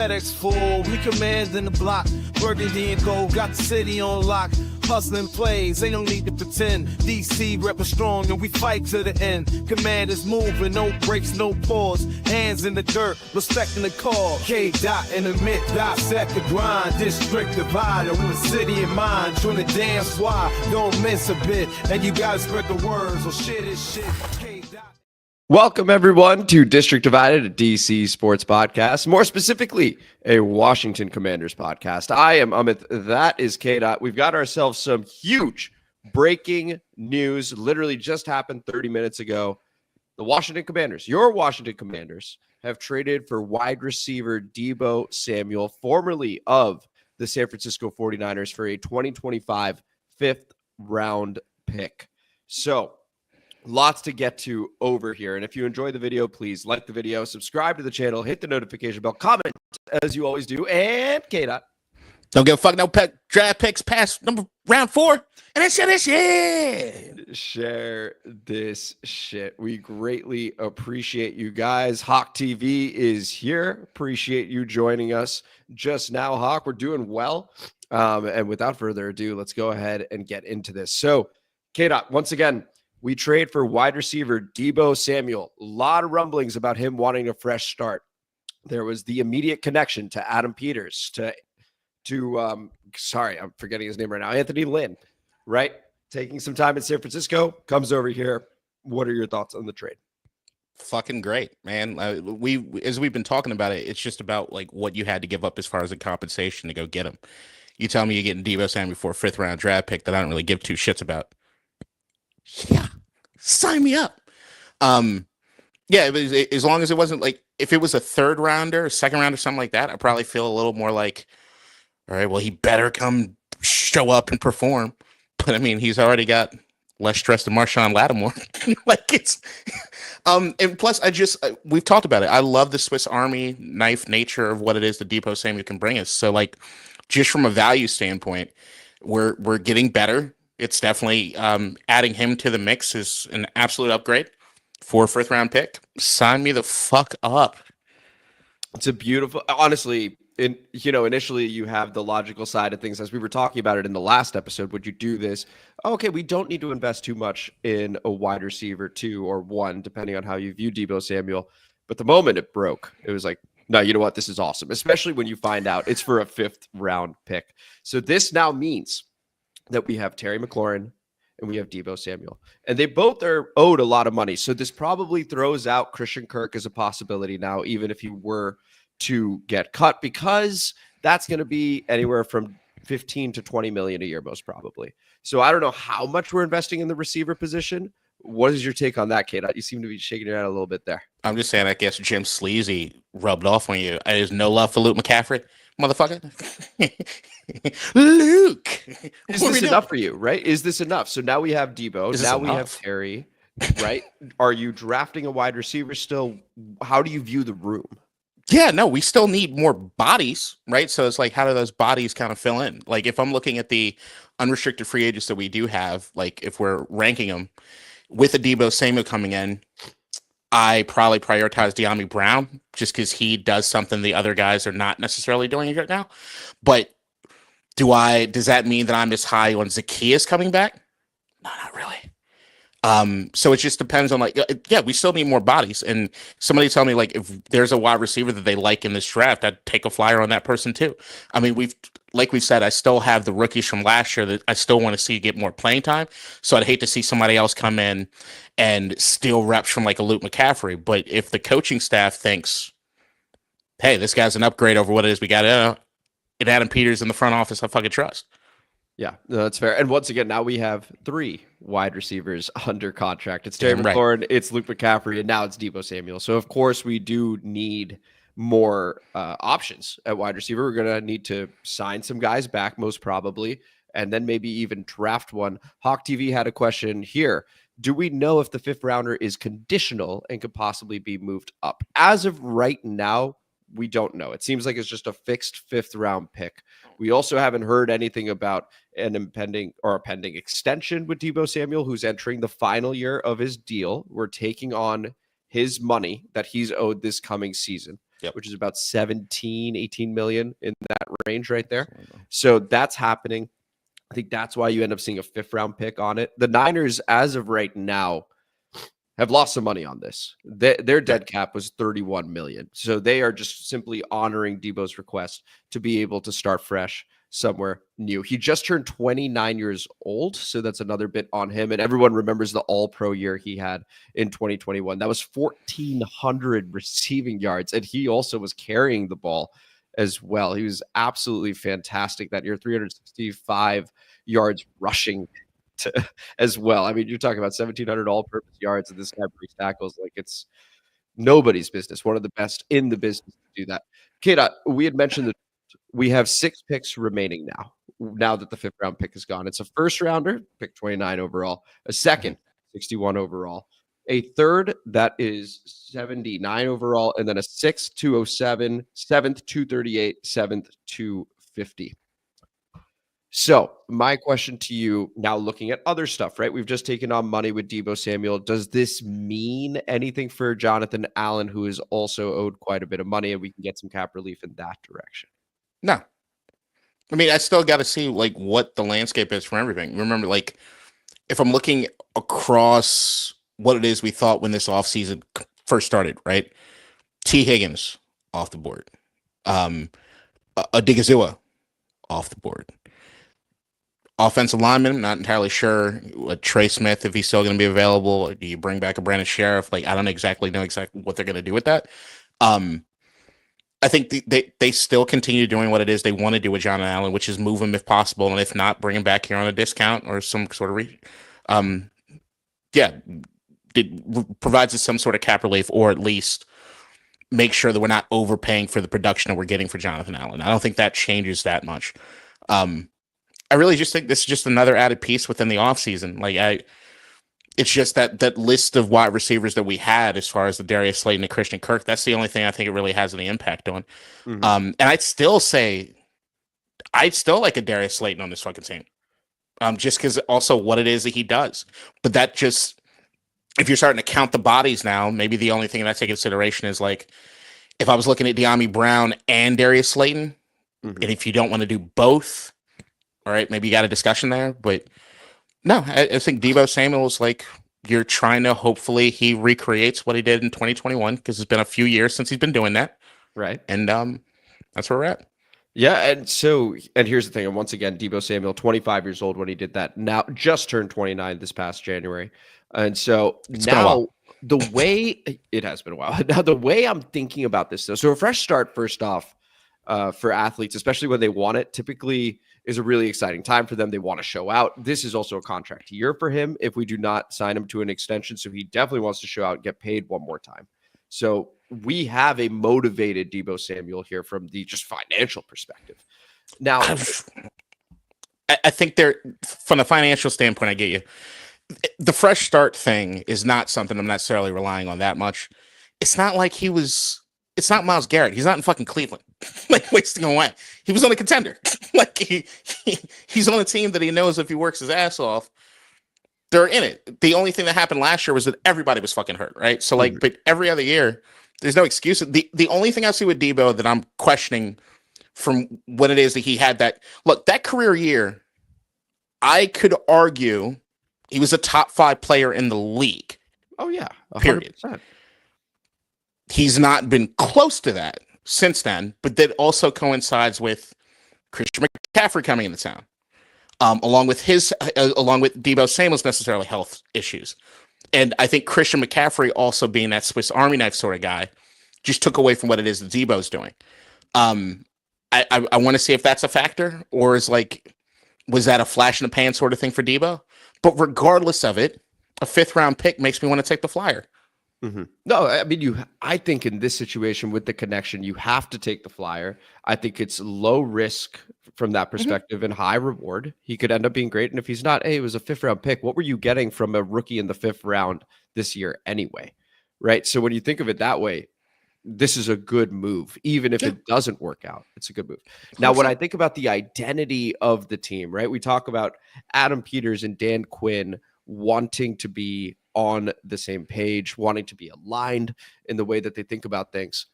FedEx full, we commanding the block. Burgundy and gold, got the city on lock. Hustling plays, they don't need to pretend. DC rep strong and we fight to the end. Command is moving, no breaks, no pause. Hands in the dirt, respecting the call. K-Dot in the mid, dissect the grind. District divider with a city in mind. Join the damn squad, don't miss a bit. And you gotta spread the words, or shit is shit. K-Dot. Welcome, everyone, to District Divided, a DC sports podcast, more specifically, a Washington Commanders podcast. I am Amit. That is K-Dot. We've got ourselves some huge breaking news. Literally just happened 30 minutes ago. The Washington Commanders, your Washington Commanders, have traded for wide receiver Deebo Samuel, formerly of the San Francisco 49ers, for a 2025 fifth-round pick. So, lots to get to over here. And if you enjoy the video, please like the video, subscribe to the channel, hit the notification bell, comment as you always do, and K-Dot. Don't give a fuck, no draft picks past round 4. And that's it. Share this shit. We greatly appreciate you guys. Hawk TV is here. Appreciate you joining us just now, Hawk. We're doing well. And without further ado, let's go ahead and get into this. So, K-Dot, once again, we trade for wide receiver Deebo Samuel. A lot of rumblings about him wanting a fresh start. There was the immediate connection to Adam Peters, sorry, I'm forgetting his name right now, Anthony Lynn, right? Taking some time in San Francisco, comes over here. What are your thoughts on the trade? Fucking great, man. As we've been talking about it, it's just about like what you had to give up as far as the compensation to go get him. You tell me you're getting Deebo Samuel for a 5th-round draft pick that I don't really give two shits about. Yeah, sign me up. Yeah, as long as it wasn't like, if it was a 3rd rounder, a 2nd rounder, something like that, I probably feel a little more like, all right, well, he better come show up and perform. But I mean, he's already got less stress than Marshawn Lattimore. Like it's, and plus, we've talked about it. I love the Swiss Army knife nature of what it is that Deebo Samuel can bring us. So, like, just from a value standpoint, we're getting better. It's definitely adding him to the mix is an absolute upgrade for a 5th-round pick. Sign me the fuck up. It's a beautiful, honestly, initially you have the logical side of things, as we were talking about it in the last episode. Would you do this? Okay, we don't need to invest too much in a wide receiver 2 or 1, depending on how you view Deebo Samuel. But the moment it broke, it was like, no, you know what? This is awesome, especially when you find out it's for a 5th-round pick. So this now means that we have Terry McLaurin and we have Deebo Samuel. And they both are owed a lot of money. So this probably throws out Christian Kirk as a possibility now, even if he were to get cut, because that's going to be anywhere from 15 to 20 million a year, most probably. So I don't know how much we're investing in the receiver position. What is your take on that, Kate? You seem to be shaking your head a little bit there. I'm just saying, I guess Jim Sleazy rubbed off on you. There's no love for Luke McCaffrey, motherfucker. Luke, is this enough for you, right? Is this enough? So now we have Deebo. Now we have Terry, right? Are you drafting a wide receiver still? How do you view the room? Yeah, no, we still need more bodies, right? So it's like, how do those bodies kind of fill in? Like, if I'm looking at the unrestricted free agents that we do have, like if we're ranking them with a Deebo Samuel coming in, I probably prioritize De'Ami Brown just because he does something the other guys are not necessarily doing right now. But does that mean that I'm as high on Zacchaeus coming back? No, not really. So it just depends on, like, yeah, we still need more bodies. And somebody tell me, like, if there's a wide receiver that they like in this draft, I'd take a flyer on that person too. I mean, we've said, I still have the rookies from last year that I still want to see get more playing time. So I'd hate to see somebody else come in and steal reps from like a Luke McCaffrey. But if the coaching staff thinks, hey, this guy's an upgrade over what it is we got, and Adam Peters in the front office, I fucking trust. Yeah, no, that's fair. And once again, now we have 3 wide receivers under contract. It's Terry McLaurin, it's Luke McCaffrey, and now it's Deebo Samuel. So, of course, we do need more options at wide receiver. We're going to need to sign some guys back, most probably, and then maybe even draft one. Hawk TV had a question here. Do we know if the 5th rounder is conditional and could possibly be moved up? As of right now, we don't know. It seems like it's just a fixed 5th-round pick. We also haven't heard anything about an impending or a pending extension with Deebo Samuel, who's entering the final year of his deal. We're taking on his money that he's owed this coming season. Yep. which is about 17, 18 million in that range right there. So that's happening. I think that's why you end up seeing a 5th round pick on it. The Niners, as of right now, have lost some money on this. Their dead cap was 31 million. So they are just simply honoring Deebo's request to be able to start fresh somewhere new. He just turned 29 years old, so that's another bit on him. And everyone remembers the all-pro year he had in 2021. That was 1,400 receiving yards, and he also was carrying the ball as well. He was absolutely fantastic that year, 365 yards rushing as well. I mean, you're talking about 1,700 all-purpose yards, and this guy breaks tackles like it's nobody's business. One of the best in the business to do that. Kata, we had mentioned that we have 6 picks remaining now that the 5th round pick is gone. It's a first rounder, pick 29 overall, a second, 61 overall, a third that is 79 overall, and then a 6th, 207, 7th, 238, 7th, 250. So my question to you now, looking at other stuff, right? We've just taken on money with Deebo Samuel. Does this mean anything for Jonathan Allen, who is also owed quite a bit of money, and we can get some cap relief in that direction? No. I mean, I still got to see like what the landscape is for everything. Remember, like if I'm looking across what it is we thought when this offseason first started, right? T. Higgins off the board. Odigizua off the board. Offensive lineman, not entirely sure. Trey Smith, if he's still going to be available, or do you bring back a Brandon Sheriff? Like, I don't exactly know what they're going to do with that. I think they still continue doing what it is they want to do with Jonathan Allen, which is move him if possible, and if not, bring him back here on a discount or some sort of it provides us some sort of cap relief, or at least make sure that we're not overpaying for the production that we're getting for Jonathan Allen. I don't think that changes that much. I really just think this is just another added piece within the offseason. It's just that list of wide receivers that we had as far as the Darius Slayton and Christian Kirk. That's the only thing I think it really has any impact on. Mm-hmm. And I'd still like a Darius Slayton on this fucking team. Just because also what it is that he does. But that just, if you're starting to count the bodies now, maybe the only thing that I take into consideration is like, if I was looking at De'Ami Brown and Darius Slayton, and if you don't want to do both, all right, maybe you got a discussion there. But no, I think Deebo Samuel is like, you're trying to, hopefully he recreates what he did in 2021, because it's been a few years since he's been doing that. Right. And that's where we're at. Yeah, and here's the thing, and once again, Deebo Samuel, 25 years old when he did that, now just turned 29 this past January. And so now the way, it has been a while, now the way I'm thinking about this though, so a fresh start, first off, for athletes, especially when they want it, typically is a really exciting time for them. They want to show out. This is also a contract year for him if we do not sign him to an extension. So he definitely wants to show out and get paid one more time. So we have a motivated Deebo Samuel here from the just financial perspective. Now, I think from the financial standpoint, I get you. The fresh start thing is not something I'm necessarily relying on that much. It's not like it's not Myles Garrett. He's not in fucking Cleveland, like wasting away. He was on a contender. Like he's on a team that he knows if he works his ass off, they're in it. The only thing that happened last year was that everybody was fucking hurt, right? So like, but every other year, there's no excuse. The only thing I see with Deebo that I'm questioning from what it is that he had that career year, I could argue he was a top 5 player in the league. Oh yeah, 100%. Period. He's not been close to that since then, but that also coincides with Christian McCaffrey coming into town, along with Deebo Samuel's necessarily health issues. And I think Christian McCaffrey also being that Swiss Army knife sort of guy just took away from what it is that Deebo's doing. I want to see if that's a factor, or was that a flash in the pan sort of thing for Deebo? But regardless of it, a 5th round pick makes me want to take the flyer. Mm-hmm. No, I mean, I think in this situation with the connection, you have to take the flyer. I think it's low risk from that perspective and high reward. He could end up being great. And if he's not, hey, it was a 5th round pick. What were you getting from a rookie in the 5th round this year anyway? Right. So when you think of it that way, this is a good move. Even if it doesn't work out, it's a good move. Now, when I think about the identity of the team, right, we talk about Adam Peters and Dan Quinn wanting to be on the same page, wanting to be aligned in the way that they think about things.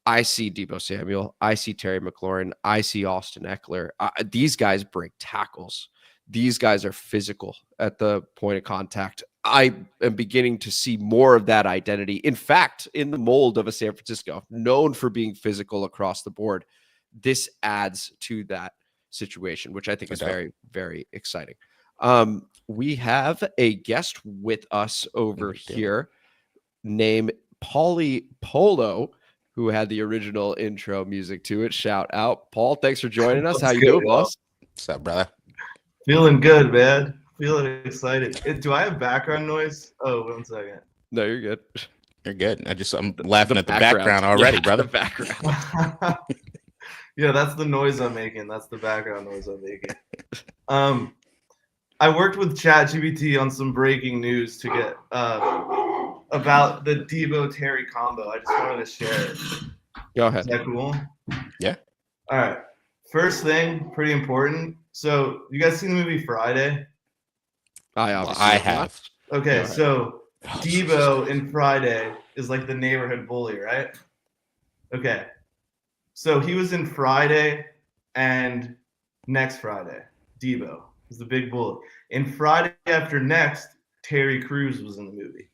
I see Deebo Samuel. I see Terry McLaurin. I see Austin Eckler. These guys break tackles. These guys are physical at the point of contact. I am beginning to see more of that identity. In fact, in the mold of a San Francisco, known for being physical across the board, this adds to that situation, which I think is very, very exciting. We have a guest with us over here named Paulie Polo, who had the original intro music to it. Shout out, Paul. Thanks for joining us. How you doing, boss? What's up, brother? Feeling good, man. Feeling excited. Do I have background noise? Oh, 1 second. No, you're good. You're good. I'm laughing at the background already, brother. The background. Yeah, that's the noise I'm making. That's the background noise I'm making. I worked with ChatGPT on some breaking news to get about the Deebo Terry combo. I just wanted to share it. Go ahead. Is that cool? Yeah. All right. First thing, pretty important. So, you guys seen the movie Friday? I have. Okay, so Deebo in Friday is like the neighborhood bully, right? Okay. So he was in Friday and Next Friday. Deebo was the big bully. In Friday After Next, Terry Crews was in the movie.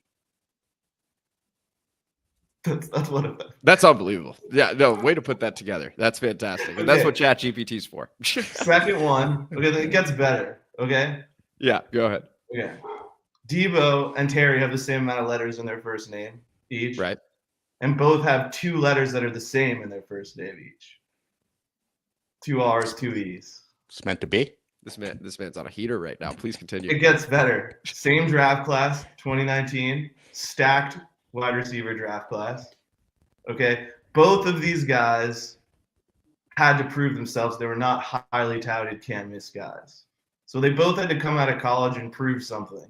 That's what it was. That's unbelievable. Yeah, no, way to put that together. That's fantastic. And that's what ChatGPT's for. Second one. Okay, then it gets better. Okay? Yeah, go ahead. Okay. Deebo and Terry have the same amount of letters in their first name each. Right. And both have 2 letters that are the same in their first name each. 2 R's, 2 E's. It's meant to be. This man's on a heater right now. Please continue. It gets better. Same draft class, 2019. Stacked wide receiver draft class. Okay. Both of these guys had to prove themselves. They were not highly touted can't miss guys. So they both had to come out of college and prove something.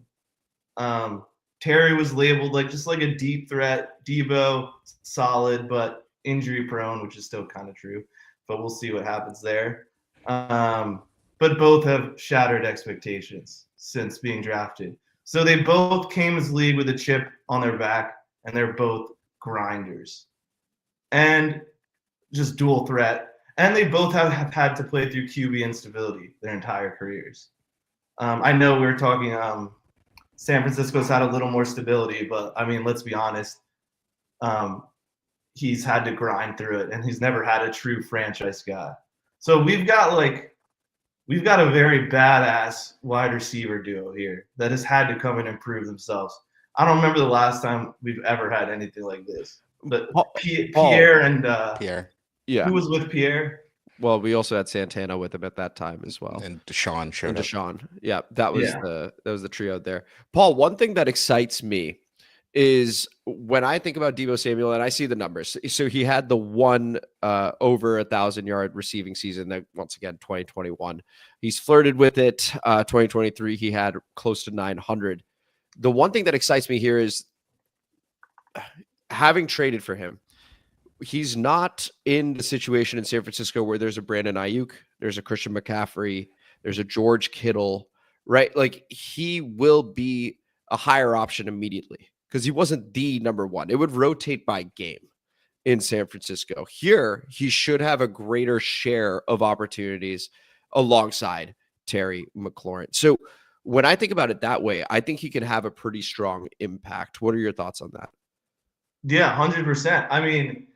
Terry was labeled just like a deep threat. Deebo, solid, but injury prone, which is still kind of true. But we'll see what happens there. But both have shattered expectations since being drafted. So they both came as league with a chip on their back, and they're both grinders. And just dual threat. And they both have had to play through QB instability their entire careers. I know we were talking San Francisco's had a little more stability, but I mean, let's be honest. He's had to grind through it, and he's never had a true franchise guy. So we've got a very badass wide receiver duo here that has had to come and improve themselves. I don't remember the last time we've ever had anything like this. But Pierre and Pierre. Yeah. Who was with Pierre? Well, we also had Santana with him at that time as well. And Deshaun showed up. Deshaun. Yeah, that was the trio there. Paul, one thing that excites me is when I think about Deebo Samuel and I see the numbers. So he had the one over 1,000-yard receiving season that, once again, 2021. He's flirted with it. 2023, he had close to 900. The one thing that excites me here is having traded for him. He's not in the situation in San Francisco where there's a Brandon Ayuk, there's a Christian McCaffrey, there's a George Kittle, right? Like, he will be a higher option immediately because he wasn't the number one. It would rotate by game in San Francisco. Here, he should have a greater share of opportunities alongside Terry McLaurin. So when I think about it that way, I think he can have a pretty strong impact. What are your thoughts on that? Yeah, 100%. I mean,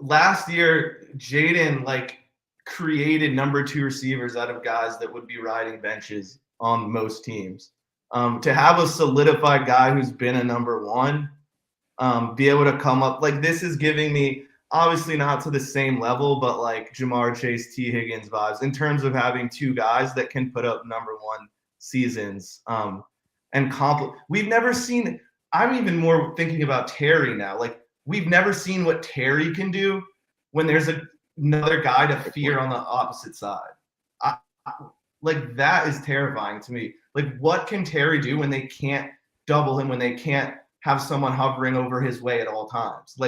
last year, Jaden created number 2 receivers out of guys that would be riding benches on most teams. To have a solidified guy who's been a number 1, be able to come up this is giving me, obviously not to the same level, but Jamar Chase, T. Higgins vibes in terms of having 2 guys that can put up number 1 seasons. We've never seen. I'm even more thinking about Terry now. We've never seen what Terry can do when there's another guy to fear on the opposite side. That is terrifying to me. What can Terry do when they can't double him, when they can't have someone hovering over his way at all times?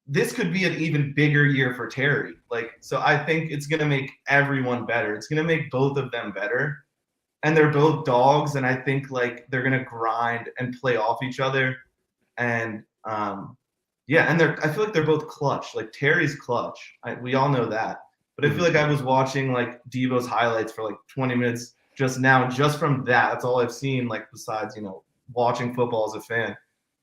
This could be an even bigger year for Terry. So I think it's going to make everyone better. It's going to make both of them better. And they're both dogs, and I think they're going to grind and play off each other. And Yeah, and I feel like they're both clutch. Like Terry's clutch. We all know that. But I feel like I was watching like Deebo's highlights for like 20 minutes just now, and just from that, that's all I've seen. Like besides, watching football as a fan,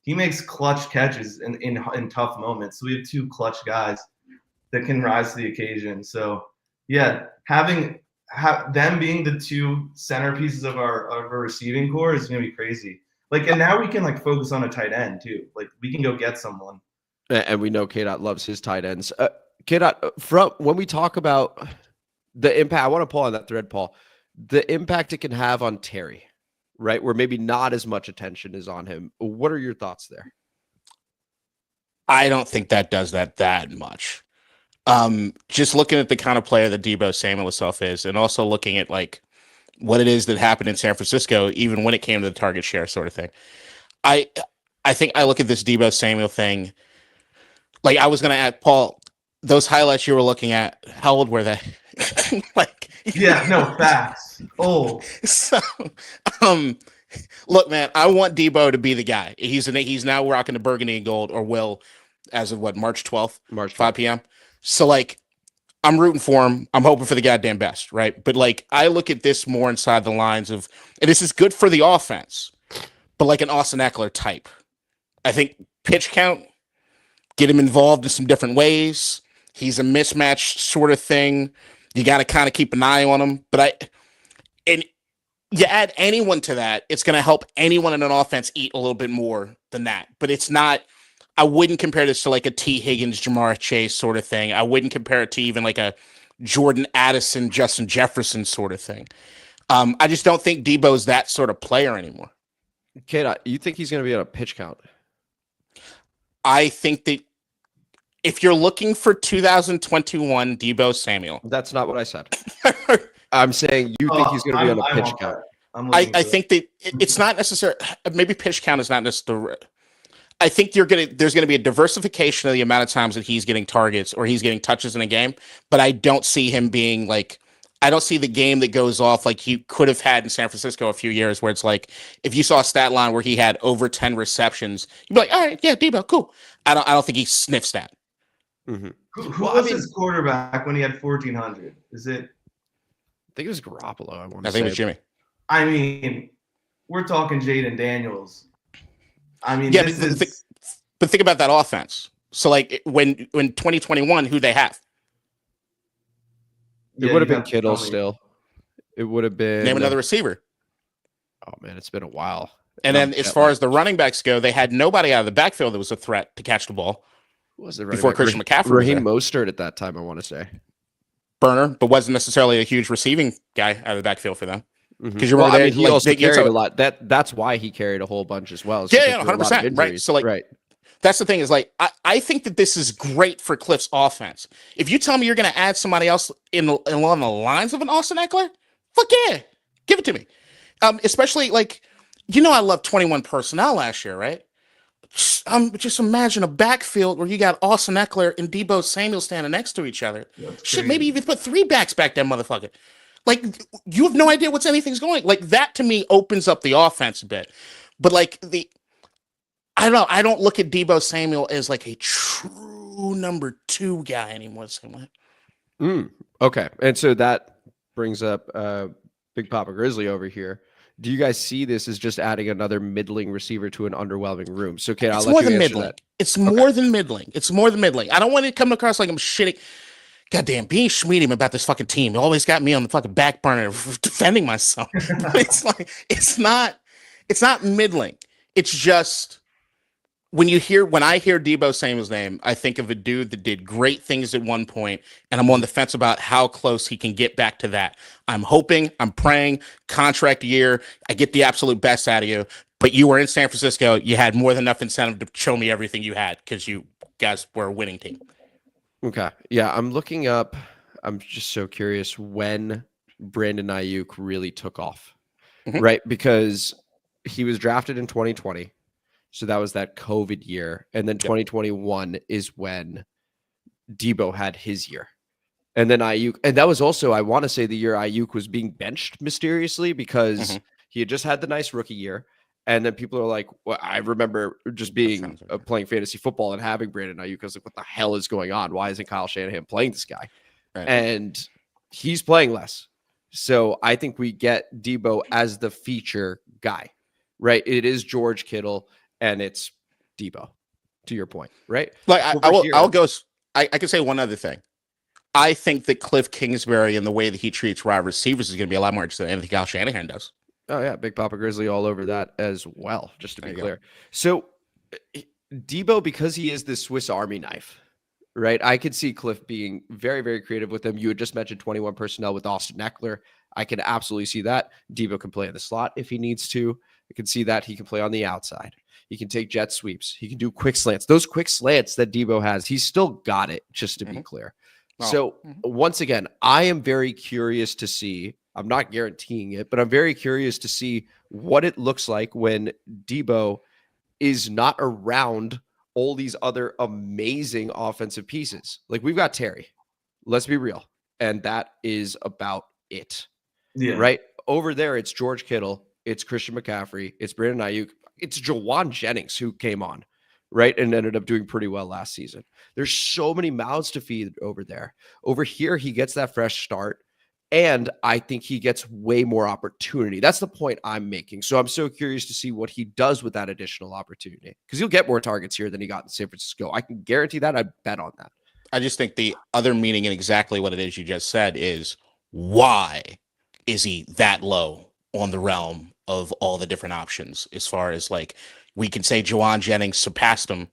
he makes clutch catches in tough moments. So we have two clutch guys that can rise to the occasion. So yeah, having them being the two centerpieces of our receiving core is gonna be crazy. Like, and now we can like focus on a tight end too. Like we can go get someone. And we know K-Dot loves his tight ends. K-Dot, when we talk about the impact, I want to pull on that thread, Paul, the impact it can have on Terry, right? Where maybe not as much attention is on him. What are your thoughts there? I don't think that does that much. Just looking at the kind of player that Deebo Samuel himself is, and also looking at like what it is that happened in San Francisco, even when it came to the target share sort of thing. I think I look at this Deebo Samuel thing. Like I was going to add, Paul, those highlights you were looking at, how old were they? Like, yeah, no facts. Oh, so, look, man, I want Deebo to be the guy. He's now rocking the burgundy and gold, or will, as of what, March 12th, March 5 p.m. So like, I'm rooting for him. I'm hoping for the goddamn best, right? But like, I look at this more inside the lines of, and this is good for the offense, but like an Austin Eckler type. I think pitch count, get him involved in some different ways. He's a mismatch sort of thing. You got to kind of keep an eye on him. And you add anyone to that, it's going to help anyone in an offense eat a little bit more than that. But it's not, I wouldn't compare this to like a T. Higgins, Jamar Chase sort of thing. I wouldn't compare it to even like a Jordan Addison, Justin Jefferson sort of thing. I just don't think Deebo's that sort of player anymore. K-Dot, you think he's going to be on a pitch count? I think that if you're looking for 2021 Deebo Samuel, That's not what I said. I'm saying you think he's going to be on a pitch count. I think that it's not necessary. Maybe pitch count is not necessary. I think there's going to be a diversification of the amount of times that he's getting targets or he's getting touches in a game, but I don't see him being like, I don't see the game that goes off like he could have had in San Francisco a few years where it's like, if you saw a stat line where he had over 10 receptions, you'd be like, all right, yeah, Deebo, cool. I don't think he sniffs that. Mm-hmm. Who was his quarterback when he had 1,400? Is it? I think it was Garoppolo. I think it was Jimmy. I mean, we're talking Jaden Daniels. I mean, yeah, but think about that offense. So like when 2021, who they have? It would have been Kittle still. It would have been. Name another receiver. Oh, man, it's been a while. And then as far as the running backs go, they had nobody out of the backfield that was a threat to catch the ball. Who was the before back? Christian McCaffrey? Raheem Mostert at that time, I want to say. Burner, but wasn't necessarily a huge receiving guy out of the backfield for them. Because you remember he also carried a lot. That's why he carried a whole bunch as well. Yeah, 100%. Right. So like, right. That's the thing is like, I think that this is great for Cliff's offense. If you tell me you're going to add somebody else along the lines of an Austin Eckler, fuck yeah, give it to me. Especially like, I love 21 personnel last year, right? Just imagine a backfield where you got Austin Eckler and Deebo Samuel standing next to each other. Shit, maybe even put 3 backs back there, motherfucker. Like, you have no idea what's anything's going. Like, that to me opens up the offense a bit. But like I don't know. I don't look at Deebo Samuel as like a true number 2 guy anymore. Okay. And so that brings up Big Papa Grizzly over here. Do you guys see this as just adding another middling receiver to an underwhelming room? So, okay, I'll let you answer that. It's more than middling. It's more than middling. I don't want it to come across like I'm shitting. Goddamn, being schmeeding about this fucking team. It always got me on the fucking back burner defending myself. It's like, it's not middling. It's just when I hear Deebo Samuel's name, I think of a dude that did great things at one point, and I'm on the fence about how close he can get back to that. I'm hoping, I'm praying, contract year, I get the absolute best out of you, but you were in San Francisco, you had more than enough incentive to show me everything you had because you guys were a winning team. Okay. Yeah, I'm looking up. I'm just so curious when Brandon Ayuk really took off, right? Because he was drafted in 2020. So that was that COVID year. And then 2021 is when Deebo had his year. And then Ayuk, and that was also, I want to say, the year Ayuk was being benched mysteriously because he had just had the nice rookie year. And then people are like, well, I remember just being okay. playing fantasy football and having Brandon Ayuk. I was like, what the hell is going on? Why isn't Kyle Shanahan playing this guy? Right. And he's playing less. So I think we get Deebo as the feature guy, right? It is George Kittle and it's Deebo, to your point, right? Like I'll go. I can say one other thing. I think that Cliff Kingsbury and the way that he treats wide receivers is going to be a lot more interesting than anything Kyle Shanahan does. Oh yeah, Big Papa Grizzly all over that as well, just to be clear. So Deebo, because he is this Swiss Army knife, right? I could see Cliff being very, very creative with him. You had just mentioned 21 personnel with Austin Eckler. I can absolutely see that. Deebo can play in the slot if he needs to. I can see that he can play on the outside. He can take jet sweeps. He can do quick slants. Those quick slants that Deebo has, he's still got it, just to be clear. So once again, I am very curious to see, I'm not guaranteeing it, but I'm very curious to see what it looks like when Deebo is not around all these other amazing offensive pieces. Like we've got Terry, let's be real. And that is about it. Yeah. Right over there, it's George Kittle, it's Christian McCaffrey, it's Brandon Ayuk, it's Jawan Jennings who came on, right, and ended up doing pretty well last season. There's so many mouths to feed over there. Over here, he gets that fresh start, and I think he gets way more opportunity. That's the point I'm making. So I'm so curious to see what he does with that additional opportunity, because he'll get more targets here than he got in San Francisco. I can guarantee that. I bet on that. I just think the other meaning in exactly what it is you just said is, why is he that low on the realm of all the different options? As far as like, we can say Jawan Jennings surpassed him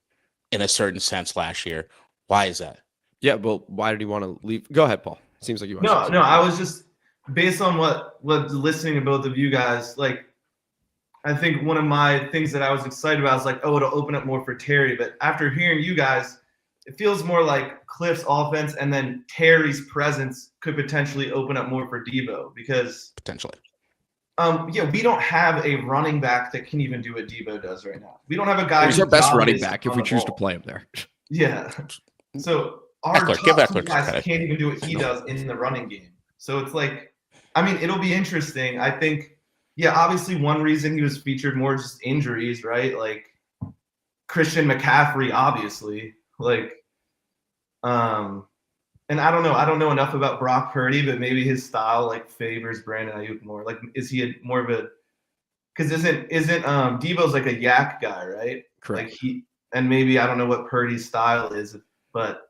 in a certain sense last year. Why is that? Yeah, well, why did he want to leave? Go ahead, Paul. Seems like you want to. No, I was just based on what listening to both of you guys, like, I think one of my things that I was excited about is like, oh, it'll open up more for Terry. But after hearing you guys, it feels more like Cliff's offense and then Terry's presence could potentially open up more for Deebo, because Potentially. we don't have a running back that can even do what Deebo does right now. We don't have a guy He's who our best running dominates back if on we the choose to ball. play him there. Yeah. So our Eckler, give top Eckler two guys credit. can't even do what he does in the running game. So it's like, I mean, it'll be interesting. I think, yeah, obviously one reason he was featured more is just injuries, right? Like Christian McCaffrey, obviously. Like, and I don't know enough about Brock Purdy, but maybe his style like favors Brandon Ayuk more. Like, is he more of a? Because isn't Deebo's like a yak guy, right? Correct. Like and maybe I don't know what Purdy's style is, but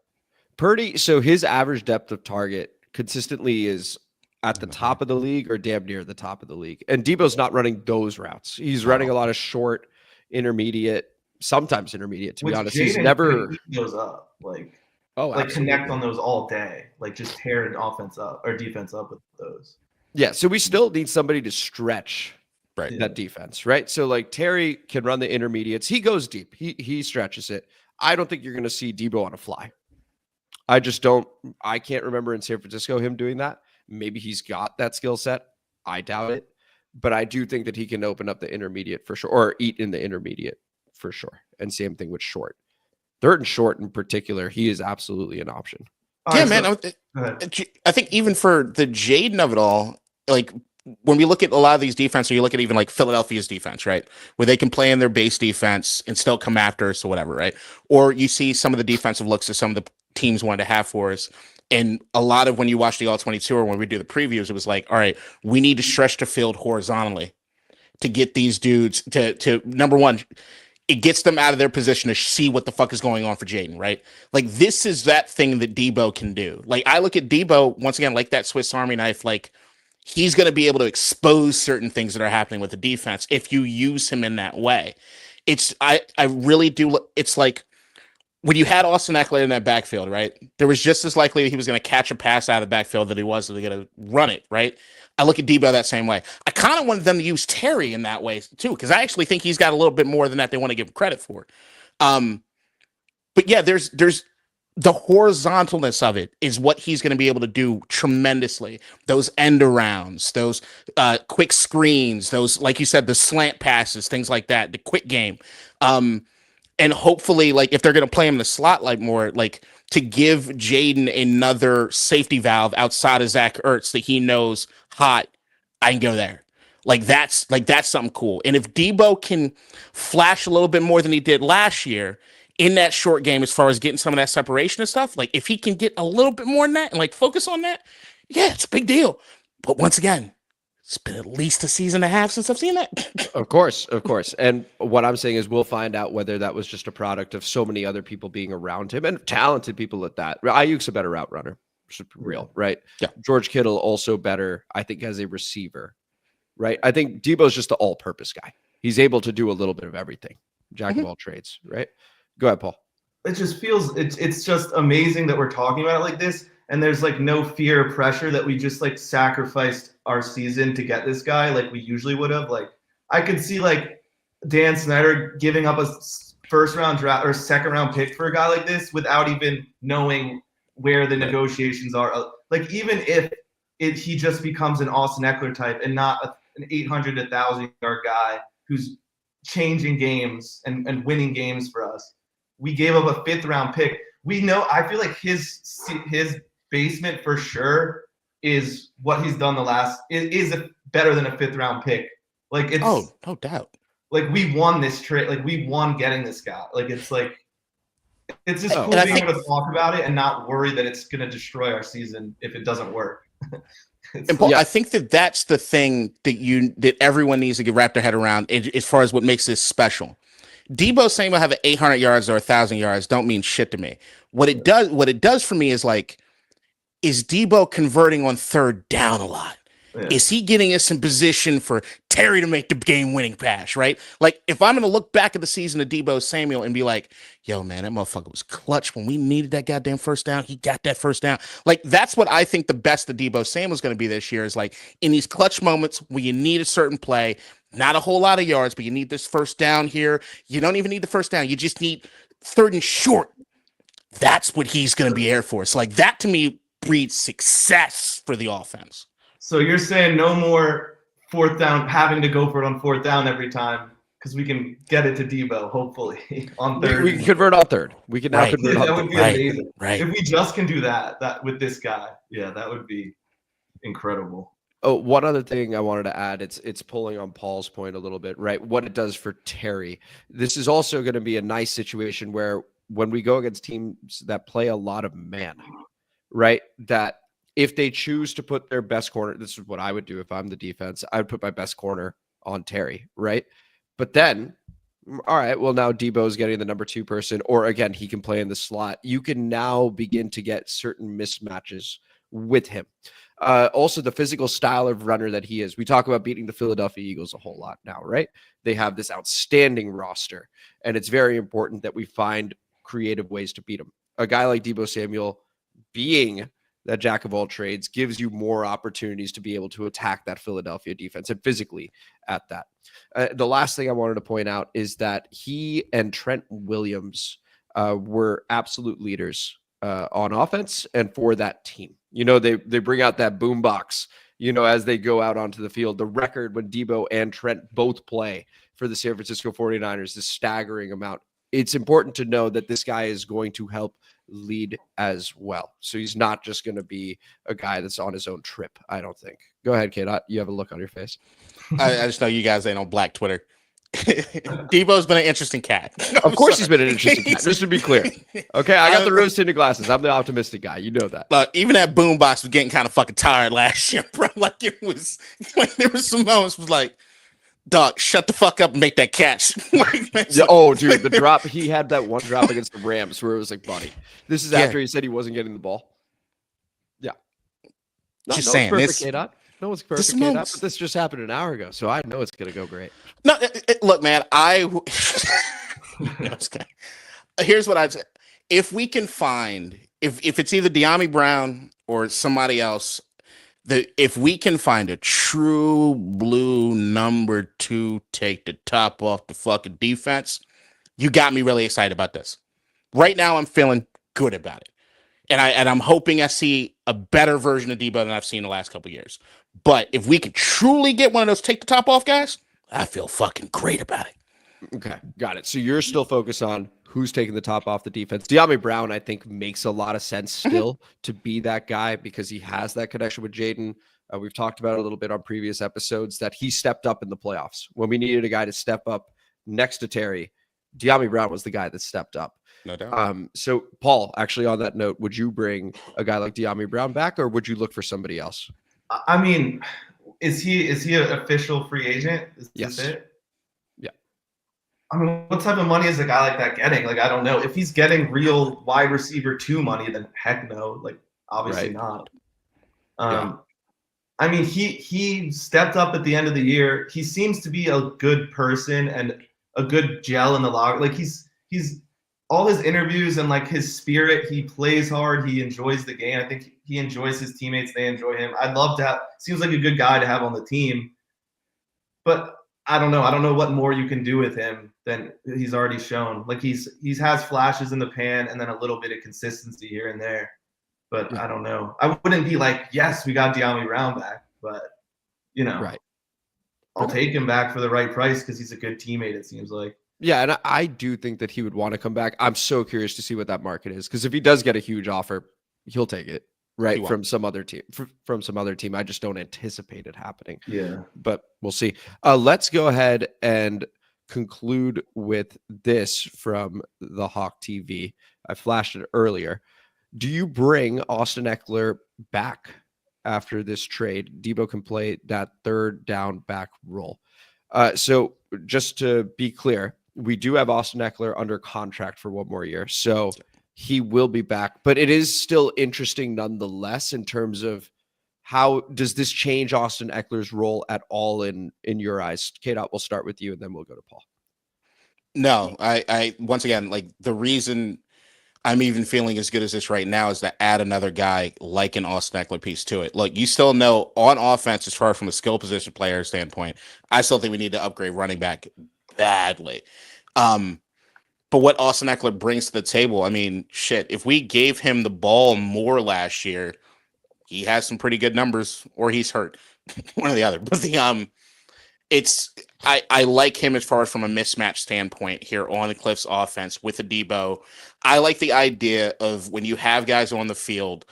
Purdy, so his average depth of target consistently is at the top of the league or damn near the top of the league. And Deebo's not running those routes. He's running a lot of short, intermediate, sometimes intermediate, to be honest. He's never eat those up, like absolutely. Connect on those all day, like just tear an offense up or defense up with those. Yeah, so we still need somebody to stretch Right. that defense, right? So like Terry can run the intermediates. He goes deep. He stretches it. I don't think you're going to see Deebo on a fly. I just don't. I can't remember in San Francisco him doing that. Maybe he's got that skill set. I doubt it. But I do think that he can open up the intermediate for sure, or eat in the intermediate for sure. And same thing with short. Third and short in particular, he is absolutely an option. Yeah, man. I think even for the Jaden of it all, like when we look at a lot of these defenses, or you look at even like Philadelphia's defense, right, where they can play in their base defense and still come after us or whatever, right? Or you see some of the defensive looks that some of the teams wanted to have for us. And a lot of when you watch the All-22 or when we do the previews, it was like, all right, we need to stretch the field horizontally to get these dudes to number one, it gets them out of their position to see what the fuck is going on for Jaden, right? Like, this is that thing that Deebo can do. Like, I look at Deebo, once again, like that Swiss Army knife, like, he's going to be able to expose certain things that are happening with the defense if you use him in that way. I really do. It's like when you had Austin Eckler in that backfield, right? There was just as likely that he was going to catch a pass out of the backfield that he was going to run it, right? I look at Deebo that same way. I kind of wanted them to use Terry in that way too, because I actually think he's got a little bit more than that they want to give him credit for. But yeah, there's the horizontalness of it is what he's going to be able to do tremendously. Those end arounds, those quick screens, those, like you said, the slant passes, things like that, the quick game. And hopefully, like, if they're going to play him in the slot like more, like, to give Jaden another safety valve outside of Zach Ertz that he knows hot, I can go there. Like that's something cool. And if Deebo can flash a little bit more than he did last year in that short game, as far as getting some of that separation and stuff, like if he can get a little bit more than that and like focus on that, yeah, it's a big deal. But once again, it's been at least a season and a half since I've seen that. Of course. And what I'm saying is we'll find out whether that was just a product of so many other people being around him and talented people at that. Ayuk's a better route runner, real, right? Yeah. George Kittle also better, I think, as a receiver, right? I think Deebo's just the all-purpose guy. He's able to do a little bit of everything. Jack of all trades, right? Go ahead, Paul. It just feels it's just amazing that we're talking about it like this, and there's like no fear or pressure that we just like sacrificed our season to get this guy like we usually would have. Like I could see like Dan Snyder giving up a first round draft or second round pick for a guy like this without even knowing where the negotiations are. Like even if he just becomes an Austin Eckler type and not an 800 to 1,000 yard guy who's changing games and winning games for us. We gave up a 5th round pick. We know. I feel like his basement for sure is what he's done is better than a 5th round pick. Like it's no doubt. Like we won this trade. Like we won getting this guy. Like it's just cool being able to talk about it and not worry that it's going to destroy our season if it doesn't work. And Paul, I think that's the thing that everyone needs to get wrapped their head around as far as what makes this special. Deebo Samuel having 800 yards or 1,000 yards don't mean shit to me. What it does for me is like, is Deebo converting on third down a lot? Yeah. Is he getting us in position for Terry to make the game-winning pass, right? Like, if I'm going to look back at the season of Deebo Samuel and be like, yo, man, that motherfucker was clutch when we needed that goddamn first down. He got that first down. Like, that's what I think the best of Deebo Samuel is going to be this year is, like, in these clutch moments where you need a certain play, not a whole lot of yards, but you need this first down here. You don't even need the first down. You just need third and short. That's what he's going to be Air Force. Like, that, to me, breeds success for the offense. So you're saying no more 4th down, having to go for it on 4th down every time because we can get it to Deebo, hopefully, on 3rd. We can convert on 3rd. We can now convert on 3rd. That would be amazing. Right. If we just can do that with this guy, yeah, that would be incredible. Oh, one other thing I wanted to add, it's pulling on Paul's point a little bit, right? What it does for Terry. This is also going to be a nice situation where when we go against teams that play a lot of man, right, that if they choose to put their best corner, this is what I would do if I'm the defense. I would put my best corner on Terry, right? But then, all right, well, now Deebo's getting the number 2 person, or again, he can play in the slot. You can now begin to get certain mismatches with him. Also, the physical style of runner that he is. We talk about beating the Philadelphia Eagles a whole lot now, right? They have this outstanding roster, and it's very important that we find creative ways to beat them. A guy like Deebo Samuel being that jack of all trades gives you more opportunities to be able to attack that Philadelphia defense and physically at that. The last thing I wanted to point out is that he and Trent Williams were absolute leaders on offense and for that team. You know, they bring out that boom box, you know, as they go out onto the field. The record when Deebo and Trent both play for the San Francisco 49ers, this staggering amount. It's important to know that this guy is going to help lead as well. So he's not just going to be a guy that's on his own trip, I don't think. Go ahead, Kate. You have a look on your face. I just know you guys ain't on Black Twitter. Deebo's been an interesting cat. Of course he's been an interesting cat, just to be clear. Okay, I got the rose-tinted glasses. I'm the optimistic guy. You know that. Look, even that boombox was getting kind of fucking tired last year, bro. Like, it was, like, there was some moments was like, dog, shut the fuck up and make that catch. Like, dude, the drop. He had that one drop against the Rams where it was like, buddy. This is after he said he wasn't getting the ball. Yeah. Just saying. No one's perfect, but this just happened an hour ago, so I know it's going to go great. No, look, man, here's what I'd say. If we can find, if it's either De'Ami Brown or somebody else, if we can find a true blue number 2, take the top off the fucking defense, you got me really excited about this. Right now, I'm feeling good about it. And I'm hoping I see a better version of Deebo than I've seen in the last couple of years. But if we could truly get one of those take the top off guys, I feel fucking great about it. Okay, got it. So you're still focused on who's taking the top off the defense. De'Ami Brown, I think, makes a lot of sense still to be that guy because he has that connection with Jaden. We've talked about it a little bit on previous episodes that he stepped up in the playoffs. When we needed a guy to step up next to Terry, De'Ami Brown was the guy that stepped up. No doubt. So, Paul, actually, on that note, would you bring a guy like De'Ami Brown back, or would you look for somebody else? I mean, is he an official free agent? Is Yes. this it? Yeah. I mean, what type of money is a guy like that getting? Like, I don't know. If he's getting real wide receiver 2 money, then heck no. Like, obviously not. I mean, he stepped up at the end of the year. He seems to be a good person and a good gel in the locker. Like he's all his interviews and like his spirit. He plays hard. He enjoys the game. I think he enjoys his teammates. They enjoy him. I'd love to have. Seems like a good guy to have on the team. But I don't know. I don't know what more you can do with him than he's already shown. Like he has flashes in the pan and then a little bit of consistency here and there. But I don't know. I wouldn't be like, yes, we got De'Ami Brown back, but Right. I'll take him back for the right price because he's a good teammate. It seems like. Yeah, and I do think that he would want to come back. I'm so curious to see what that market is because if he does get a huge offer, he'll take it, right? From some other team. From some other team. I just don't anticipate it happening. Yeah, but we'll see. Let's go ahead and conclude with this from the Hawk TV. I flashed it earlier. Do you bring Austin Eckler back after this trade? Deebo can play that third down back role. So just to be clear, we do have Austin Eckler under contract for 1 more year. So he will be back, but it is still interesting nonetheless in terms of how does this change Austin Eckler's role at all in your eyes? K-Dot, we'll start with you and then we'll go to Paul. No, I once again, like the reason I'm even feeling as good as this right now is to add another guy like an Austin Eckler piece to it. Look, you still know on offense, as far from a skill position player standpoint, I still think we need to upgrade running back badly. But what Austin Eckler brings to the table, I mean, shit, if we gave him the ball more last year, he has some pretty good numbers, or he's hurt, one or the other. But I like him as far as from a mismatch standpoint here on the Cliffs offense with a Deebo. I like the idea of when you have guys on the field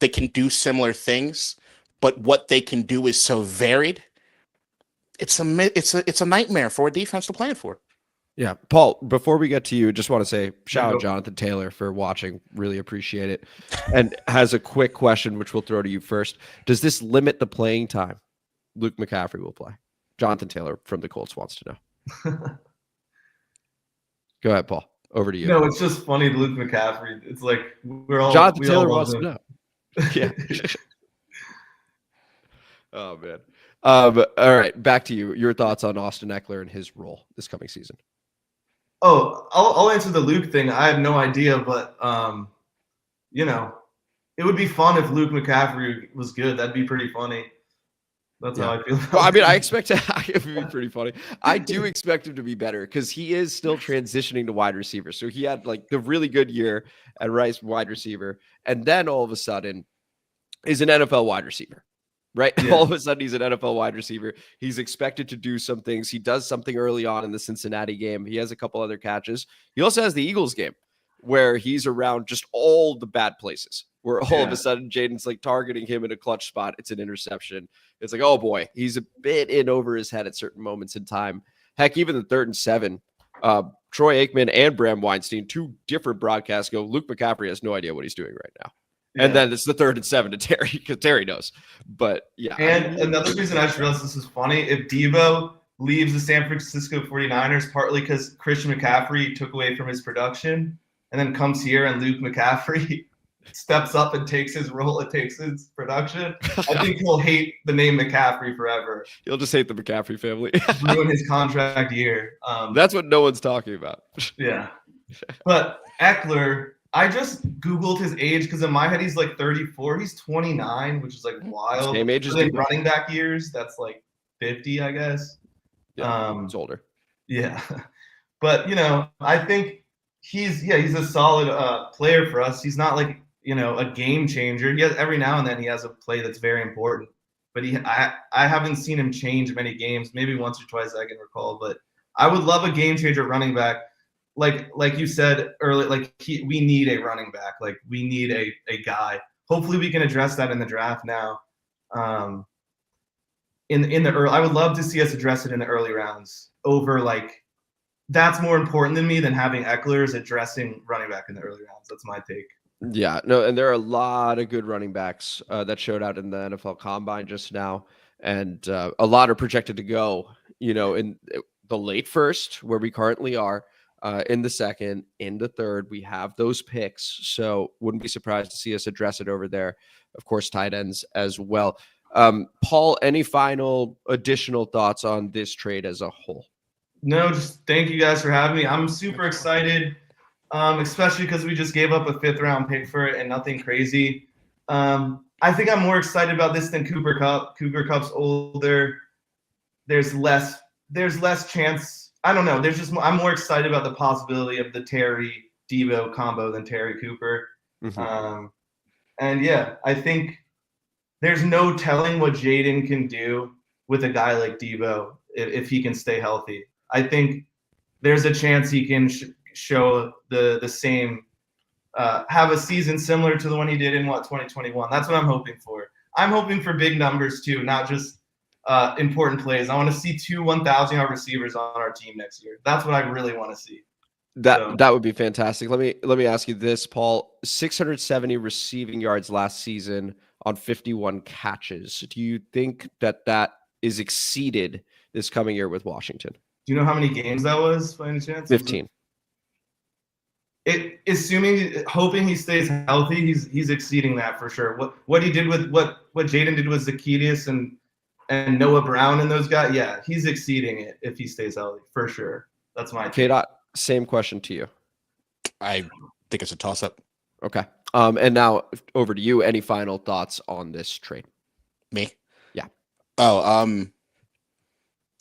that can do similar things, but what they can do is so varied. It's a nightmare for a defense to plan for. Yeah, Paul, before we get to you, just want to say shout out Jonathan Taylor for watching. Really appreciate it. And has a quick question, which we'll throw to you first. Does this limit the playing time Luke McCaffrey will play? Jonathan Taylor from the Colts wants to know. Go ahead, Paul. Over to you. No, it's just funny, Luke McCaffrey. It's like Jonathan Taylor wants to know. Yeah. Oh man. All right, back to you. Your thoughts on Austin Eckler and his role this coming season? Oh, I'll answer the Luke thing. I have no idea, but it would be fun if Luke McCaffrey was good. That'd be pretty funny. That's how I feel. Well, I mean, I expect it to be pretty funny. I do expect him to be better because he is still transitioning to wide receiver. So he had like the really good year at Rice wide receiver, and then all of a sudden is an NFL wide receiver, right? Yeah. All of a sudden he's an NFL wide receiver. He's expected to do some things. He does something early on in the Cincinnati game. He has a couple other catches. He also has the Eagles game where he's around just all the bad places, where all of a sudden Jaden's like targeting him in a clutch spot. It's an interception. It's like, oh boy, he's a bit in over his head at certain moments in time. Heck, even the 3rd and 7, Troy Aikman and Bram Weinstein, 2 different broadcasts go, Luke McCaffrey has no idea what he's doing right now. Yeah. And then it's the 3rd and 7 to Terry because Terry knows. But yeah. And another reason I just realized this is funny, if Deebo leaves the San Francisco 49ers, partly because Christian McCaffrey took away from his production, and then comes here and Luke McCaffrey steps up and takes his role and takes his production, I think he'll hate the name McCaffrey forever. He'll just hate the McCaffrey family. Ruin his contract year. That's what no one's talking about. Yeah. But Eckler, I just Googled his age because in my head he's like 34. He's 29, which is like wild. Same age as running back years, that's like 50, I guess. Yeah, he's older. Yeah. But, I think he's a solid player for us. He's not like, a game changer. He has every now and then he has a play that's very important, but I haven't seen him change many games, maybe once or twice I can recall, but I would love a game changer running back. like you said earlier, like we need a running back. Like we need a guy. Hopefully we can address that in the draft now. In the early, I would love to see us address it in the early rounds over like that's more important than me than having Eckler's addressing running back in the early rounds. That's my take. Yeah, no, and there are a lot of good running backs that showed out in the NFL Combine just now, and a lot are projected to go, in the late first, where we currently are, in the second, in the third. We have those picks, so wouldn't be surprised to see us address it over there. Of course, tight ends as well. Paul, any final additional thoughts on this trade as a whole? No, just thank you guys for having me. I'm super excited, especially because we just gave up a 5th-round pick for it and nothing crazy. I think I'm more excited about this than Cooper Kupp. Cooper Kupp's older. There's less chance. I don't know. I'm more excited about the possibility of the Terry Deebo combo than Terry Cooper. Mm-hmm. And yeah, I think there's no telling what Jaden can do with a guy like Deebo if he can stay healthy. I think there's a chance he can show the same, have a season similar to the one he did in 2021. That's what I'm hoping for. I'm hoping for big numbers too, not just important plays. I want to see 2 1,000-yard receivers on our team next year. That's what I really want to see. That would be fantastic. Let me ask you this, Paul. 670 receiving yards last season on 51 catches. Do you think that is exceeded this coming year with Washington? Do you know how many games that was by any chance? 15. Hoping he stays healthy, he's exceeding that for sure. What he did with what Jaden did with Zacchaeus and Noah Brown and those guys, yeah, he's exceeding it if he stays healthy for sure. That's my take. Same question to you. I think it's a toss-up. Okay. And now over to you. Any final thoughts on this trade? Me? Yeah. Oh,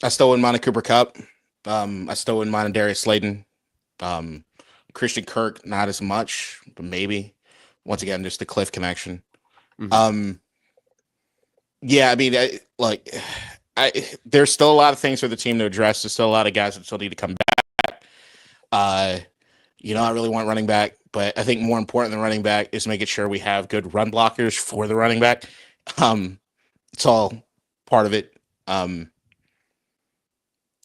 I still wouldn't mind a Cooper Kupp. I still wouldn't mind a Darius Slayton. Christian Kirk, not as much, but maybe. Once again, just the Cliff connection. Mm-hmm. Yeah, I mean, there's still a lot of things for the team to address. There's still a lot of guys that still need to come back. I really want running back, but I think more important than running back is making sure we have good run blockers for the running back. It's all part of it.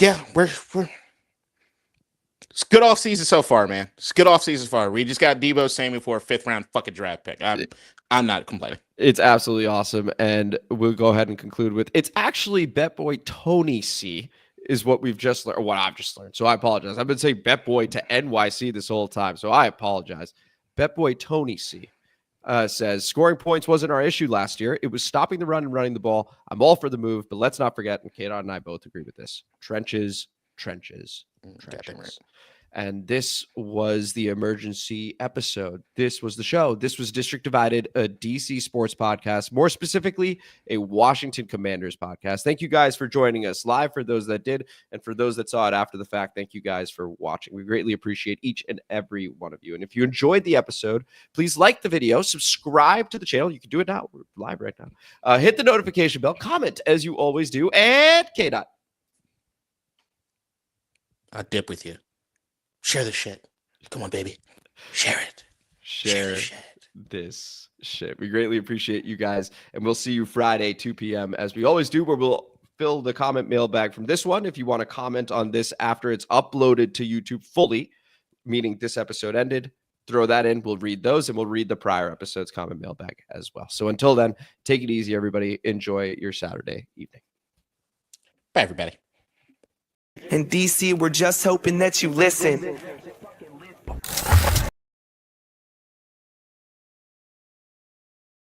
Yeah, we're it's good off season so far, man. It's good off season so far. We just got Deebo Samuel for a 5th-round fucking draft pick. I'm not complaining. It's absolutely awesome, and we'll go ahead and conclude with it's actually BetBoy Tony C is what we've just learned, or what I've just learned. So I apologize. I've been saying BetBoy to NYC this whole time, so I apologize. BetBoy Tony C says scoring points wasn't our issue last year. It was stopping the run and running the ball. I'm all for the move, but let's not forget, and K-Dot and I both agree with this: trenches. Right. And this was the emergency episode. This was the show. This was District Divided, a DC sports podcast, more specifically, a Washington Commanders podcast. Thank you guys for joining us live, for those that did, and for those that saw it after the fact, thank you guys for watching. We greatly appreciate each and every one of you. And if you enjoyed the episode, please like the video, subscribe to the channel. You can do it now. We're live right now. Hit the notification bell, comment as you always do, and K-Dot. I'll dip with you. Share the shit. Come on, baby. Share it. Share this shit. We greatly appreciate you guys. And we'll see you Friday, 2 p.m. as we always do, where we'll fill the comment mailbag from this one. If you want to comment on this after it's uploaded to YouTube fully, meaning this episode ended, throw that in. We'll read those, and we'll read the prior episode's comment mailbag as well. So until then, take it easy, everybody. Enjoy your Saturday evening. Bye, everybody. In DC, we're just hoping that you listen.